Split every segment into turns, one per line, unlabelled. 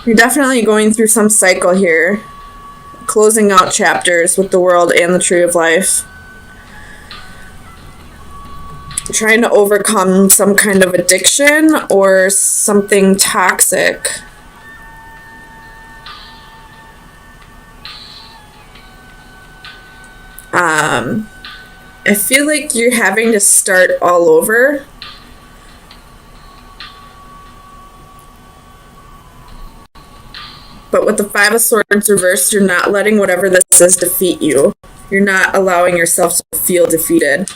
You're definitely going through some cycle here. Closing out chapters with the world and the tree of life. Trying to overcome some kind of addiction or something toxic. I feel like you're having to start all over. But with the Five of Swords reversed, you're not letting whatever this is defeat you. You're not allowing yourself to feel defeated.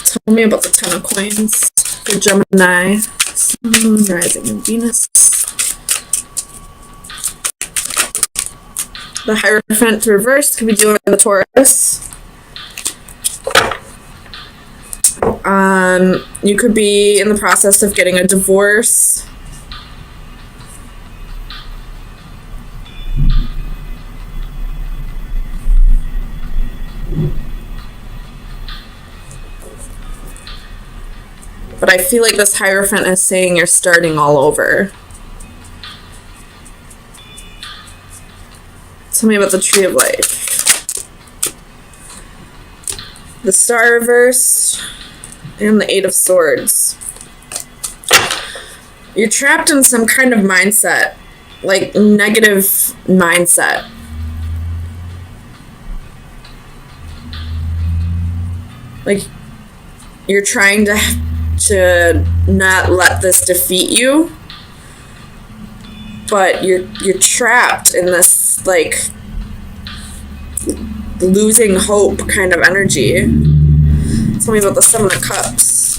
Tell me about the Ten of Coins for Gemini, Sun, Moon, Rising, and Venus. The Hierophant reversed could be dealing with the Taurus. You could be in the process of getting a divorce. But I feel like this Hierophant is saying you're starting all over. Tell me about the Tree of Life. The Star reversed. And the Eight of Swords. You're trapped in some kind of mindset. Like, negative mindset. Like, you're trying to not let this defeat you. But you're trapped in this, like, losing hope kind of energy. Tell me about the Seven of Cups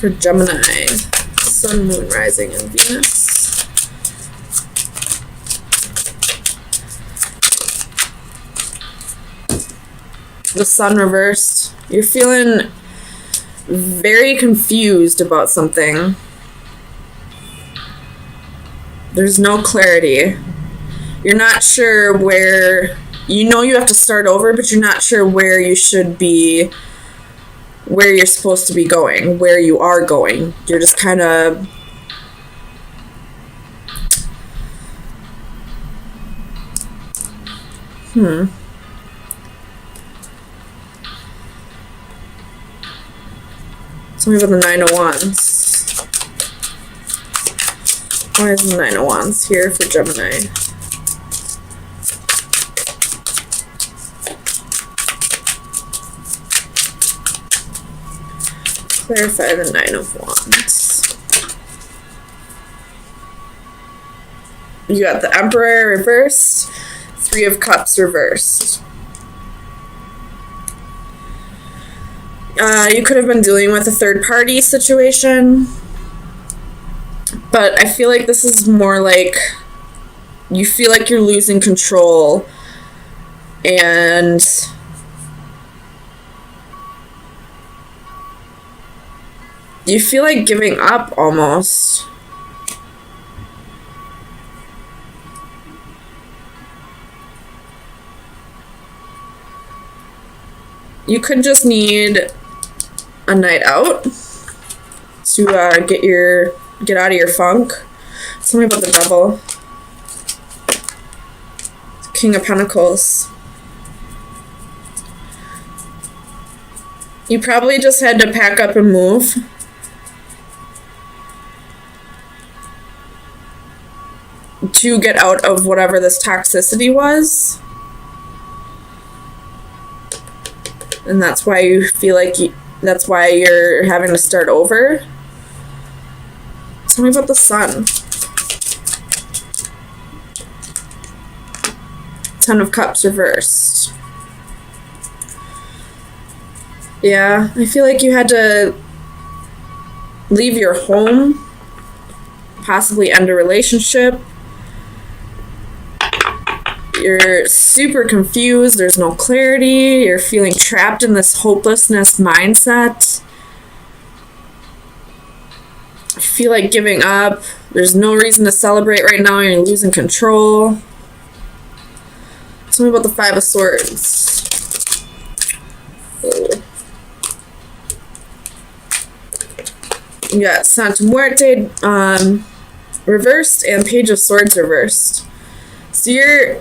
for Gemini, Sun, Moon, Rising, and Venus. The Sun reversed. You're feeling very confused about something. There's no clarity. You're not sure where... You know you have to start over, but you're not sure where you should be... where you're supposed to be going, where you are going. You're just kind of... Tell me about the Nine of Wands. Why is the Nine of Wands here for Gemini? Clarify the Nine of Wands. You got the Emperor reversed, Three of Cups reversed. You could have been dealing with a third-party situation, but I feel like this is more like you feel like you're losing control, and you feel like giving up almost. You could just need a night out to get out of your funk. Tell me about the Devil. King of Pentacles. You probably just had to pack up and move. To get out of whatever this toxicity was. And that's why you feel like that's why you're having to start over. Tell me about the Sun. Ten of Cups reversed. Yeah, I feel like you had to leave your home, possibly end a relationship. You're super confused. There's no clarity. You're feeling trapped in this hopelessness mindset. I feel like giving up. There's no reason to celebrate right now. You're losing control. Tell me about the Five of Swords. You got Santa Muerte reversed and Page of Swords reversed. So you're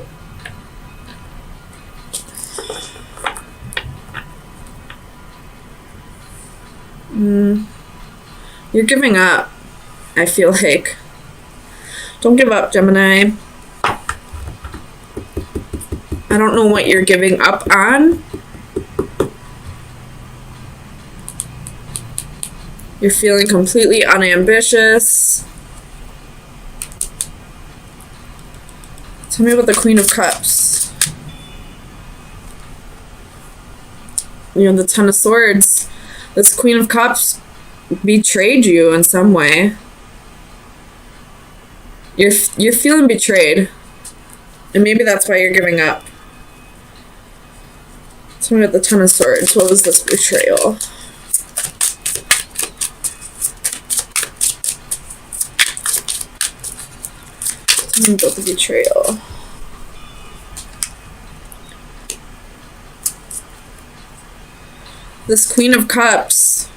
giving up, I feel like. Don't give up, Gemini. I don't know what you're giving up on. You're feeling completely unambitious. Tell me about the Queen of Cups. You know, the Ten of Swords. This Queen of Cups betrayed you in some way. You're feeling betrayed. And maybe that's why you're giving up. Tell me about the Ten of Swords. What was this betrayal? Tell me about the betrayal. This Queen of Cups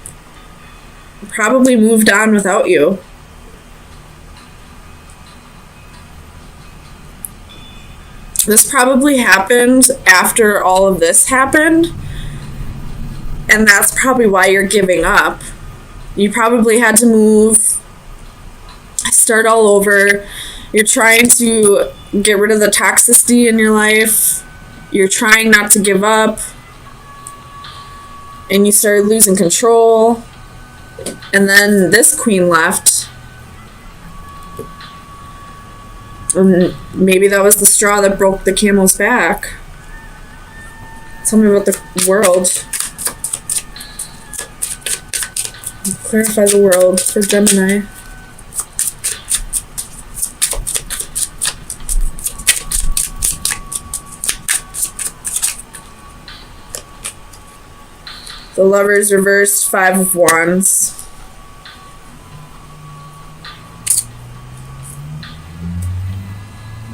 probably moved on without you. This probably happened after all of this happened, and that's probably why you're giving up. You probably had to move, start all over. You're trying to get rid of the toxicity in your life. You're trying not to give up, and you started losing control. And then this queen left. And maybe that was the straw that broke the camel's back. Tell me about the world. Clarify the world for Gemini. The Lovers reversed, Five of Wands.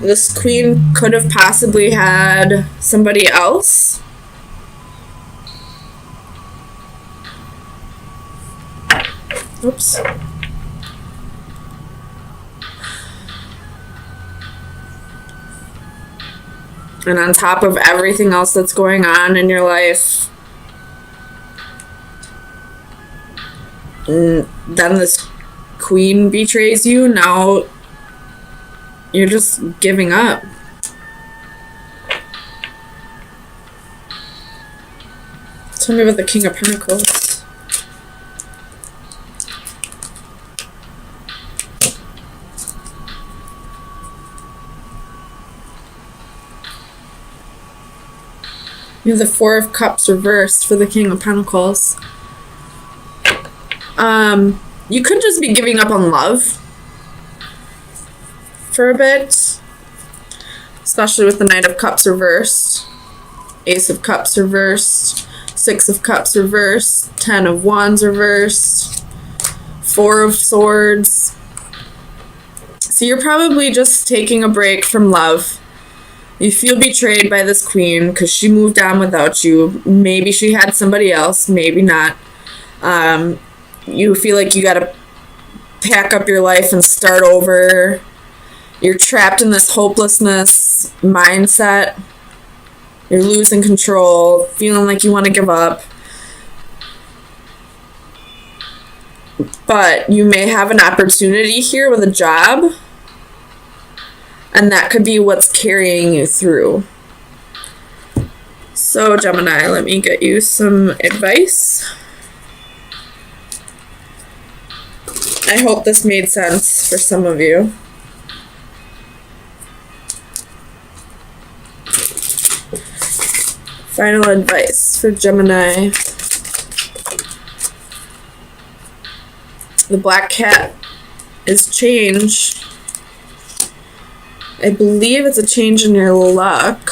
This queen could have possibly had somebody else. Oops. And on top of everything else that's going on in your life, and then this queen betrays you. Now you're just giving up. Tell me about the King of Pentacles. You have the Four of Cups reversed for the King of Pentacles. You could just be giving up on love for a bit, especially with the Knight of Cups reversed, Ace of Cups reversed, Six of Cups reversed, Ten of Wands reversed, Four of Swords. So you're probably just taking a break from love. You feel betrayed by this queen because she moved on without you. Maybe she had somebody else, maybe not. You feel like you gotta pack up your life and start over. You're trapped in this hopelessness mindset. You're losing control, feeling like you want to give up. But you may have an opportunity here with a job, and that could be what's carrying you through. So, Gemini, let me get you some advice. I hope this made sense for some of you. Final advice for Gemini. The black cat is change. I believe it's a change in your luck.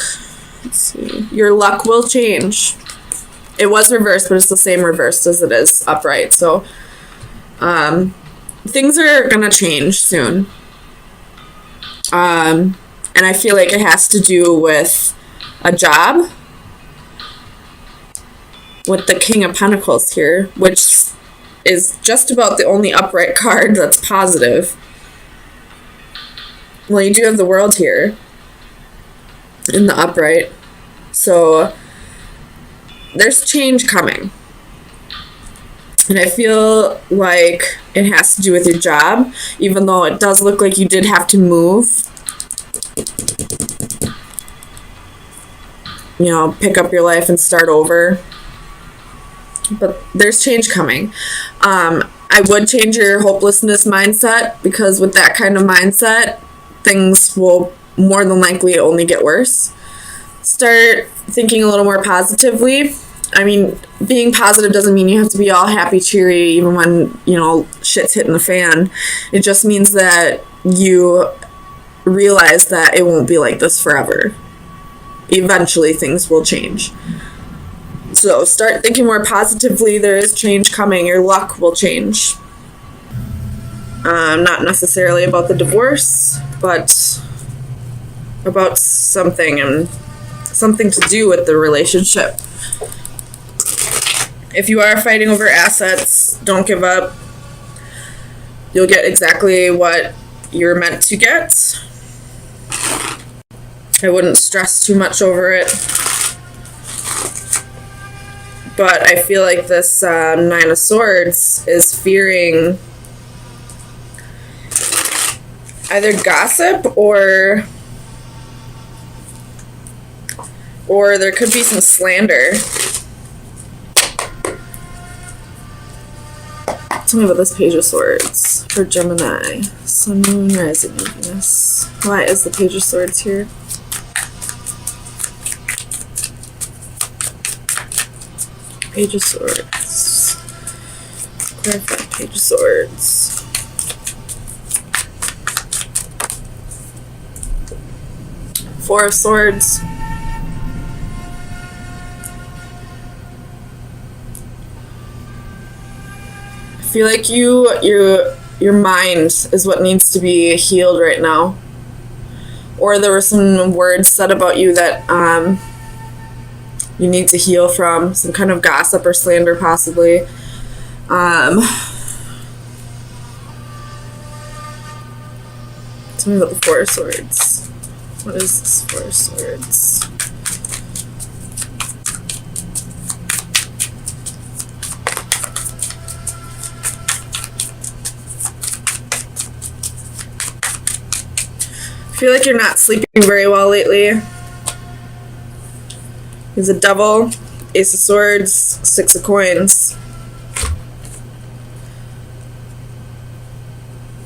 Let's see. Your luck will change. It was reversed, but it's the same reversed as it is upright. So, things are gonna change soon. And I feel like it has to do with a job. With the King of Pentacles here, which is just about the only upright card that's positive. Well, you do have the World here in the upright. So there's change coming. And I feel like it has to do with your job, even though it does look like you did have to move. You know, pick up your life and start over. But there's change coming. I would change your hopelessness mindset, because with that kind of mindset, things will more than likely only get worse. Start thinking a little more positively. I mean, being positive doesn't mean you have to be all happy, cheery, even when, you know, shit's hitting the fan. It just means that you realize that it won't be like this forever. Eventually, things will change. So start thinking more positively. There is change coming. Your luck will change. Not necessarily about the divorce, but about something, and something to do with the relationship. If you are fighting over assets, don't give up. You'll get exactly what you're meant to get. I wouldn't stress too much over it. But I feel like this Nine of Swords is fearing either gossip or there could be some slander. Tell me about this Page of Swords for Gemini. Sun, Moon, Rising, Venus. Why is the Page of Swords here? Page of Swords. Clarify Page of Swords. Four of Swords. I feel like your mind is what needs to be healed right now. Or there were some words said about you that you need to heal from. Some kind of gossip or slander, possibly. Tell me about the Four of Swords. What is this Four of Swords? I feel like you're not sleeping very well lately. There's a Devil, Ace of Swords, Six of Coins.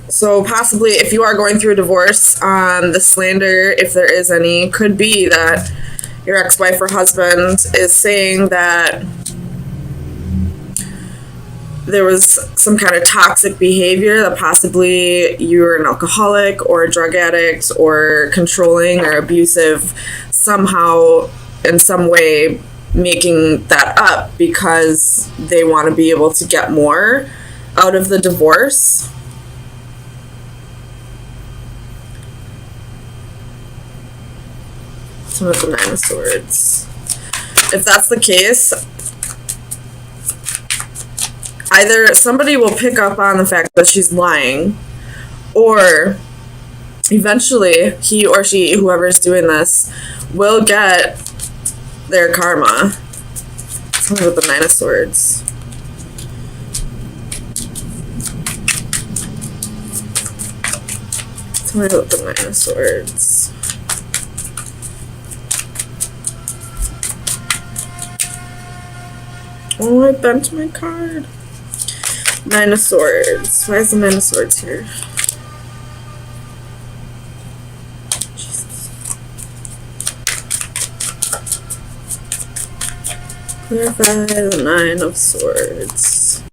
So possibly, if you are going through a divorce, the slander, if there is any, could be that your ex-wife or husband is saying that there was some kind of toxic behavior, that possibly you're an alcoholic or a drug addict or controlling or abusive, somehow in some way making that up because they want to be able to get more out of the divorce. Some of the Nine of Swords. If that's the case, either somebody will pick up on the fact that she's lying, or eventually he or she, whoever's doing this, will get their karma. Tell me about the Nine of Swords. Tell me about the Nine of Swords. Oh, I bent my card. Nine of Swords. Why is the Nine of Swords here? Jesus. Clarify the Nine of Swords.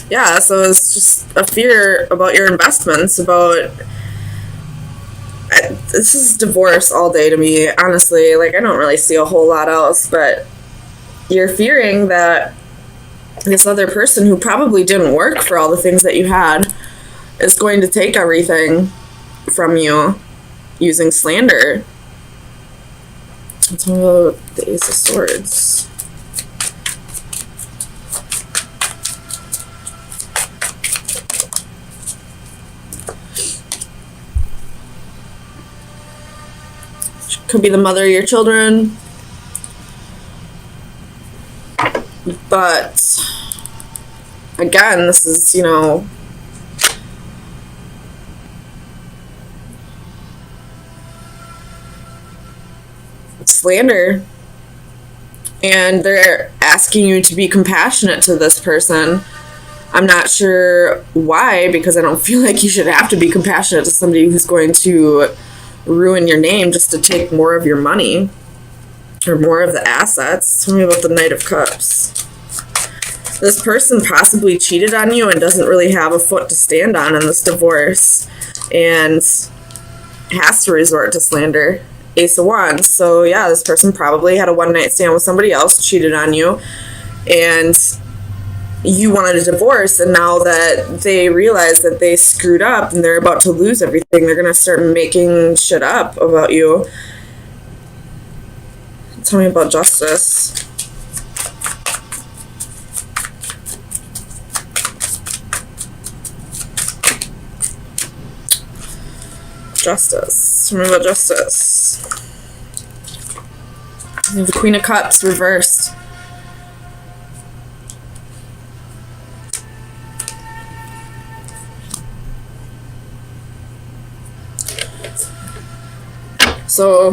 Yeah, so it's just a fear about your investments, about... This is divorce all day to me, honestly. Like, I don't really see a whole lot else, but you're fearing that this other person, who probably didn't work for all the things that you had, is going to take everything from you using slander. Tell me about the Ace of Swords. Could be the mother of your children. But again, this is, you know, slander. And they're asking you to be compassionate to this person. I'm not sure why, because I don't feel like you should have to be compassionate to somebody who's going to ruin your name just to take more of your money or more of the assets. Tell me about the Knight of Cups. This person possibly cheated on you and doesn't really have a foot to stand on in this divorce and has to resort to slander. Ace of Wands. So yeah, this person probably had a one-night stand with somebody else, cheated on you, and you wanted a divorce, and now that they realize that they screwed up and they're about to lose everything, they're going to start making shit up about you. Tell me about Justice. Justice. Tell me about Justice. We have the Queen of Cups reversed. So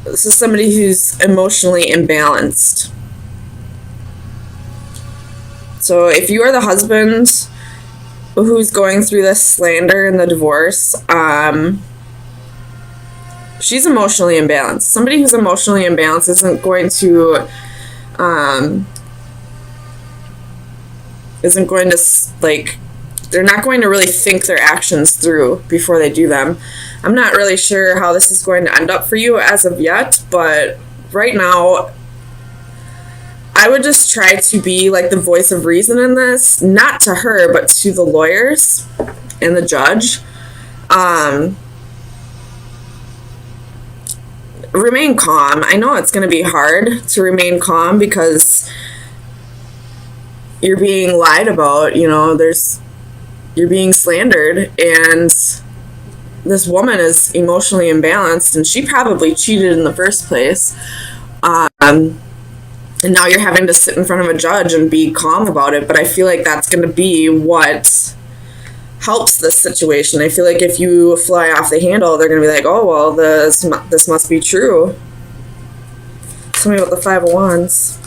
this is somebody who's emotionally imbalanced. So if you are the husband who's going through this slander and the divorce, she's emotionally imbalanced. Somebody who's emotionally imbalanced isn't going to like, they're not going to really think their actions through before they do them. I'm not really sure how this is going to end up for you as of yet, but right now I would just try to be like the voice of reason in this, not to her, but to the lawyers and the judge. Remain calm. I know it's going to be hard to remain calm because you're being lied about, you know, you're being slandered, and this woman is emotionally imbalanced, and she probably cheated in the first place. And now you're having to sit in front of a judge and be calm about it, but I feel like that's going to be what helps this situation. I feel like if you fly off the handle, they're going to be like, oh, well, this must be true. Tell me about the Five of Wands.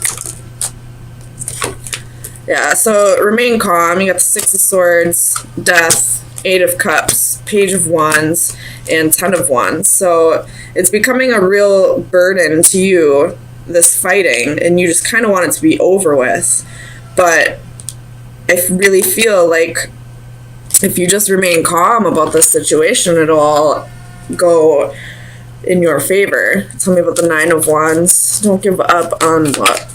Yeah, so remain calm. You got the Six of Swords, Death, Eight of Cups, Page of Wands, and Ten of Wands. So it's becoming a real burden to you, this fighting, and you just kind of want it to be over with. But I really feel like if you just remain calm about this situation, it'll all go in your favor. Tell me about the Nine of Wands. Don't give up on what?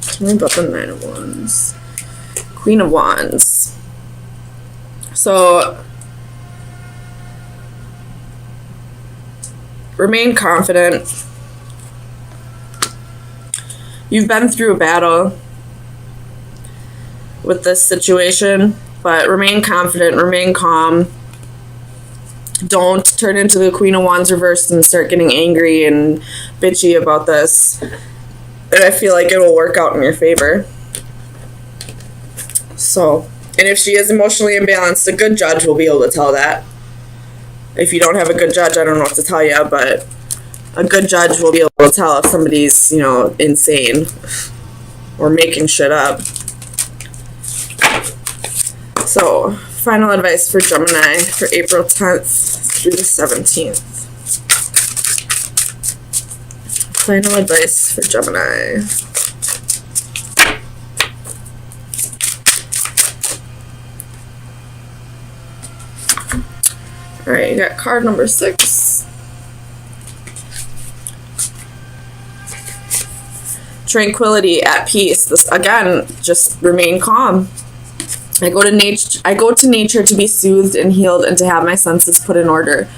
Tell me about the Nine of Wands. Queen of Wands. So remain confident. You've been through a battle with this situation, but remain confident, remain calm. Don't turn into the Queen of Wands reversed and start getting angry and bitchy about this. And I feel like it will work out in your favor. So, and if she is emotionally imbalanced, a good judge will be able to tell that. If you don't have a good judge, I don't know what to tell you, but a good judge will be able to tell if somebody's, you know, insane or making shit up. So, final advice for Gemini for April 10th through the 17th. Final advice for Gemini. Alright, you got card number 6. tranquility, at peace. This again, just remain calm. I go to nature to be soothed and healed and to have my senses put in order.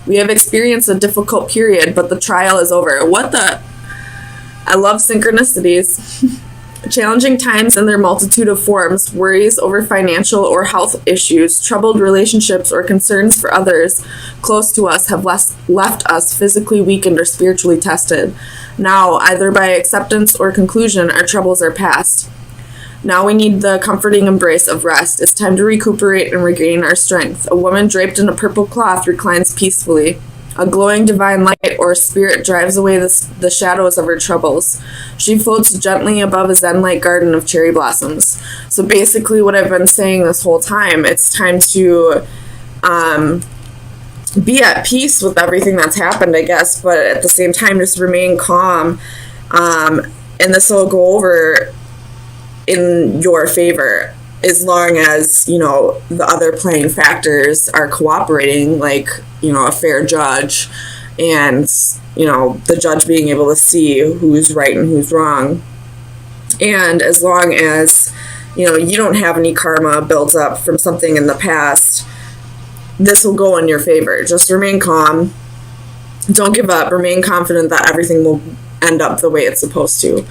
We have experienced a difficult period, but the trial is over. What the? I love synchronicities. Challenging times in their multitude of forms, worries over financial or health issues, troubled relationships, or concerns for others close to us have left us physically weakened or spiritually tested. Now, either by acceptance or conclusion, our troubles are past. Now we need the comforting embrace of rest. It's time to recuperate and regain our strength. A woman draped in a purple cloth reclines peacefully. A glowing divine light or spirit drives away the shadows of her troubles. She floats gently above a zen-like garden of cherry blossoms. So basically what I've been saying this whole time, it's time to be at peace with everything that's happened, I guess, but at the same time just remain calm. And this will go over in your favor as long as, the other playing factors are cooperating, like, a fair judge and, the judge being able to see who's right and who's wrong. And as long as, you don't have any karma built up from something in the past, this will go in your favor. Just remain calm. Don't give up. Remain confident that everything will end up the way it's supposed to.